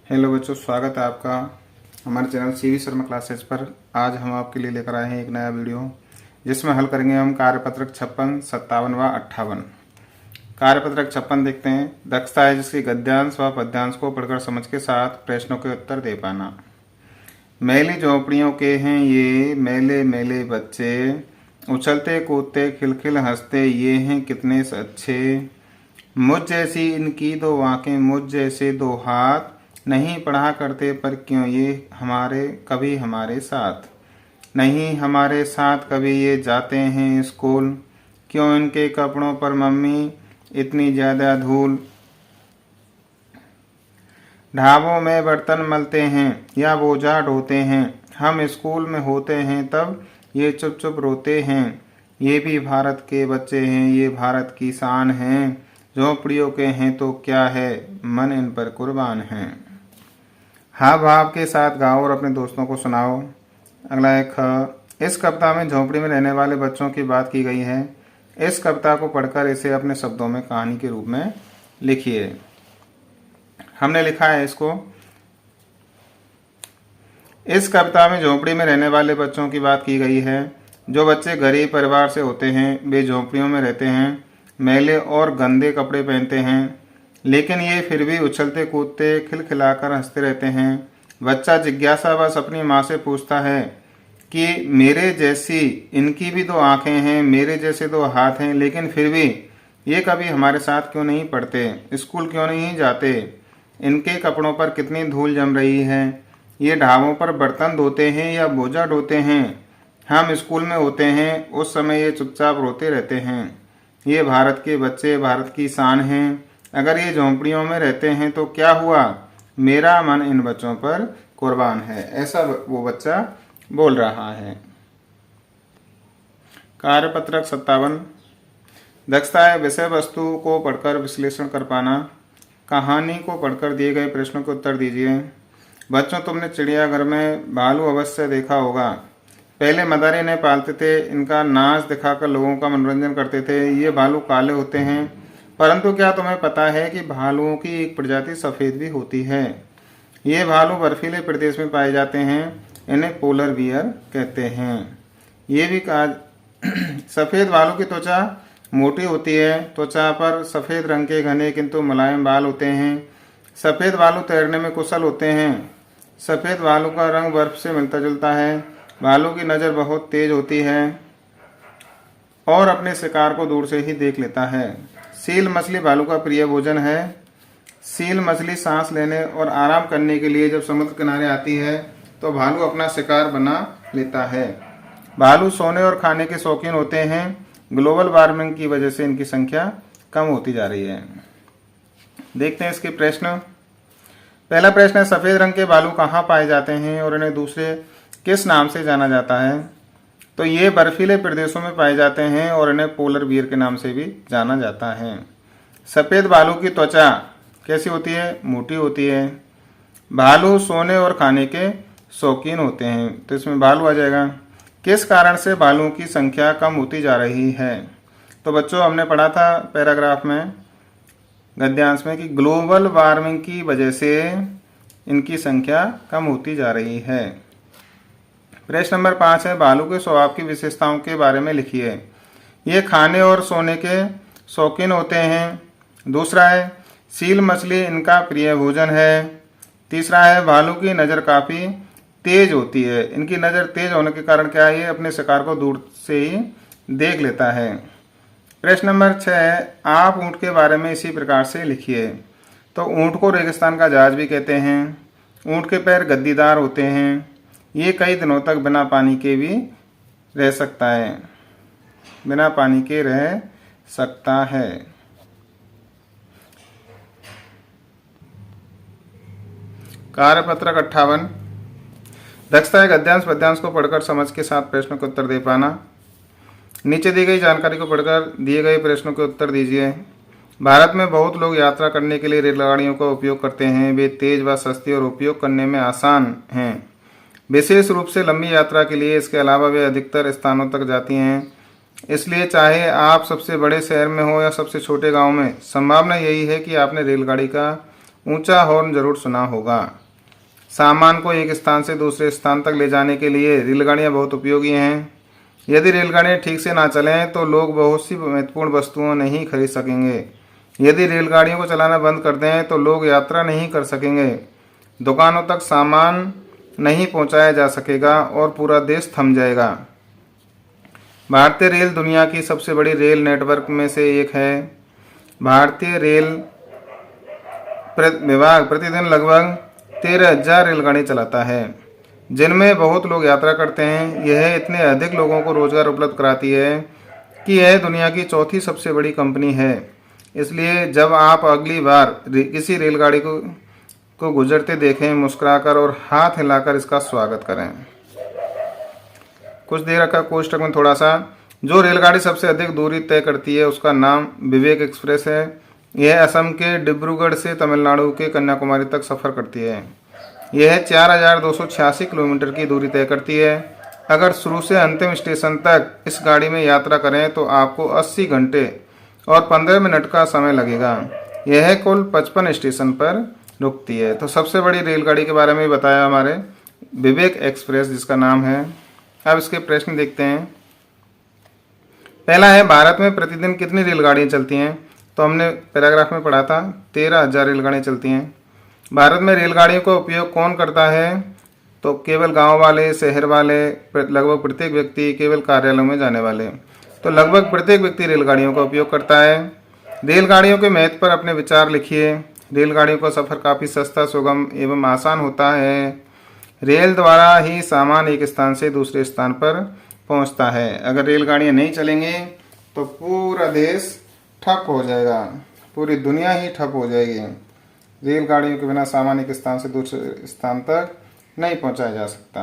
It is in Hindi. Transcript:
हेलो बच्चों, स्वागत है आपका हमारे चैनल सीवी शर्मा क्लासेस पर। आज हम आपके लिए लेकर आए हैं एक नया वीडियो जिसमें हल करेंगे हम कार्यपत्रक 56, 57 व 58। कार्यपत्रक 56 देखते हैं। दक्षता है जिसकी गद्यांश व पद्यांश को पढ़कर समझ के साथ प्रश्नों के उत्तर दे पाना। मैली झोंपड़ियों के हैं ये मेले मेले बच्चे, उछलते कूदते खिलखिल हंसते ये हैं कितने अच्छे। मुझ जैसी इनकी दो आंखें, मुझ जैसे दो हाथ, नहीं पढ़ा करते पर क्यों ये कभी हमारे साथ। नहीं हमारे साथ कभी ये जाते हैं स्कूल, क्यों इनके कपड़ों पर मम्मी इतनी ज़्यादा धूल। ढाबों में बर्तन मलते हैं या बोझा ढोते हैं, हम स्कूल में होते हैं तब ये चुप चुप रोते हैं। ये भी भारत के बच्चे हैं, ये भारत की शान हैं, झोंपड़ियों के हैं तो क्या है, मन इन पर कुर्बान हैं। हाँ भाव के साथ गाओ और अपने दोस्तों को सुनाओ। अगला है ख। इस कविता में झोंपड़ी में रहने वाले बच्चों की बात की गई है। इस कविता को पढ़कर इसे अपने शब्दों में कहानी के रूप में लिखिए। हमने लिखा है इसको। इस कविता में झोंपड़ी में रहने वाले बच्चों की बात की गई है। जो बच्चे गरीब परिवार से होते हैं वे झोंपड़ियों में रहते हैं, मैले और गंदे कपड़े पहनते हैं, लेकिन ये फिर भी उछलते कूदते खिलखिलाकर हंसते रहते हैं। बच्चा जिज्ञासावश अपनी माँ से पूछता है कि मेरे जैसी इनकी भी दो आंखें हैं, मेरे जैसे दो हाथ हैं, लेकिन फिर भी ये कभी हमारे साथ क्यों नहीं पढ़ते, स्कूल क्यों नहीं जाते। इनके कपड़ों पर कितनी धूल जम रही है। ये ढाबों पर बर्तन धोते हैं या बोझा ढोते हैं, हम स्कूल में होते हैं उस समय ये चुपचाप रोते रहते हैं। ये भारत के बच्चे भारत की शान हैं, अगर ये झोंपड़ियों में रहते हैं तो क्या हुआ, मेरा मन इन बच्चों पर कुर्बान है। ऐसा वो बच्चा बोल रहा है। कार्यपत्रक 57। दक्षता है विषय वस्तु को पढ़कर विश्लेषण कर पाना। कहानी को पढ़कर दिए गए प्रश्नों के उत्तर दीजिए। बच्चों, तुमने चिड़ियाघर में भालू अवश्य देखा होगा। पहले मदारी इन्हें पालते थे, इनका नाच दिखाकर लोगों का मनोरंजन करते थे। ये भालू काले होते हैं, परंतु क्या तुम्हें पता है कि भालुओं की एक प्रजाति सफ़ेद भी होती है। ये भालू बर्फीले प्रदेश में पाए जाते हैं, इन्हें पोलर बियर कहते हैं। ये भी कहा सफ़ेद भालू की त्वचा मोटी होती है, त्वचा पर सफ़ेद रंग के घने किंतु मुलायम बाल होते हैं। सफ़ेद भालू तैरने में कुशल होते हैं। सफ़ेद भालू का रंग बर्फ से मिलता जुलता है। भालू की नज़र बहुत तेज होती है और अपने शिकार को दूर से ही देख लेता है। सील मछली भालू का प्रिय भोजन है। सील मछली सांस लेने और आराम करने के लिए जब समुद्र किनारे आती है तो भालू अपना शिकार बना लेता है। भालू सोने और खाने के शौकीन होते हैं। ग्लोबल वार्मिंग की वजह से इनकी संख्या कम होती जा रही है। देखते हैं इसके प्रश्न। पहला प्रश्न है, सफ़ेद रंग के भालू कहाँ पाए जाते हैं और इन्हें दूसरे किस नाम से जाना जाता है। तो ये बर्फीले प्रदेशों में पाए जाते हैं और इन्हें पोलर बियर के नाम से भी जाना जाता है। सफ़ेद भालू की त्वचा कैसी होती है, मोटी होती है। भालू सोने और खाने के शौकीन होते हैं, तो इसमें भालू आ जाएगा। किस कारण से भालुओं की संख्या कम होती जा रही है। तो बच्चों, हमने पढ़ा था पैराग्राफ में गद्यांश में कि ग्लोबल वार्मिंग की वजह से इनकी संख्या कम होती जा रही है। प्रश्न नंबर 5 है, भालू के स्वभाव की विशेषताओं के बारे में लिखिए। ये खाने और सोने के शौकीन होते हैं। दूसरा है, सील मछली इनका प्रिय भोजन है। तीसरा है, भालू की नज़र काफ़ी तेज होती है। इनकी नज़र तेज होने के कारण क्या है, ये अपने शिकार को दूर से ही देख लेता है। प्रश्न नंबर 6 है, आप ऊँट के बारे में इसी प्रकार से लिखिए। तो ऊँट को रेगिस्तान का जहाज भी कहते हैं। ऊँट के पैर गद्दीदार होते हैं। ये कई दिनों तक बिना पानी के भी रह सकता है, बिना पानी के रह सकता है। कार्यपत्रक 58। दक्षता है गद्यांश पद्यांश को पढ़कर समझ के साथ प्रश्नों के उत्तर दे पाना। नीचे दी गई जानकारी को पढ़कर दिए गए प्रश्नों के उत्तर दीजिए। भारत में बहुत लोग यात्रा करने के लिए रेलगाड़ियों का उपयोग करते हैं। वे तेज व सस्ती और उपयोग करने में आसान हैं, विशेष रूप से लंबी यात्रा के लिए। इसके अलावा वे अधिकतर स्थानों तक जाती हैं। इसलिए चाहे आप सबसे बड़े शहर में हो या सबसे छोटे गांव में, संभावना यही है कि आपने रेलगाड़ी का ऊंचा हॉर्न जरूर सुना होगा। सामान को एक स्थान से दूसरे स्थान तक ले जाने के लिए रेलगाड़ियां बहुत उपयोगी हैं। यदि रेलगाड़ियां ठीक से ना चलें तो लोग बहुत सी महत्वपूर्ण वस्तुओं नहीं खरीद सकेंगे। यदि रेलगाड़ियों को चलाना बंद कर दें तो लोग यात्रा नहीं कर सकेंगे, दुकानों तक सामान नहीं पहुंचाया जा सकेगा और पूरा देश थम जाएगा। भारतीय रेल दुनिया की सबसे बड़ी रेल नेटवर्क में से एक है। भारतीय रेल विभाग प्रतिदिन लगभग 13,000 रेलगाड़ी चलाता है, जिनमें बहुत लोग यात्रा करते हैं। यह इतने अधिक लोगों को रोजगार उपलब्ध कराती है कि यह दुनिया की चौथी सबसे बड़ी कंपनी है। इसलिए जब आप अगली बार किसी रेलगाड़ी को गुजरते देखें, मुस्कुराकर और हाथ हिलाकर इसका स्वागत करें। कुछ देर रखा कोष्टक में थोड़ा सा। जो रेलगाड़ी सबसे अधिक दूरी तय करती है उसका नाम विवेक एक्सप्रेस है। यह असम के डिब्रूगढ़ से तमिलनाडु के कन्याकुमारी तक सफ़र करती है। यह 4,286 किलोमीटर की दूरी तय करती है। अगर शुरू से अंतिम स्टेशन तक इस गाड़ी में यात्रा करें तो आपको 80 घंटे और 15 मिनट का समय लगेगा। यह कुल 55 स्टेशन पर रुकती है। तो सबसे बड़ी रेलगाड़ी के बारे में बताया हमारे विवेक एक्सप्रेस, जिसका नाम है। अब इसके प्रश्न देखते हैं। पहला है, भारत में प्रतिदिन कितनी रेलगाड़ियाँ चलती हैं? तो हमने पैराग्राफ में पढ़ा था 13,000 रेलगाड़ियाँ चलती हैं। भारत में रेलगाड़ियों का उपयोग कौन करता है? तो केवल गांव वाले, शहर वाले, लगभग प्रत्येक व्यक्ति, केवल कार्यालयों में जाने वाले। तो लगभग प्रत्येक व्यक्ति रेलगाड़ियों का उपयोग करता है। रेलगाड़ियों के महत्व पर अपने विचार लिखिए। रेलगाड़ियों का सफ़र काफ़ी सस्ता, सुगम एवं आसान होता है। रेल द्वारा ही सामान एक स्थान से दूसरे स्थान पर पहुंचता है। अगर रेलगाड़ियां नहीं चलेंगी तो पूरा देश ठप हो जाएगा, पूरी दुनिया ही ठप हो जाएगी। रेलगाड़ियों के बिना सामान एक स्थान से दूसरे स्थान तक नहीं पहुंचाया जा सकता।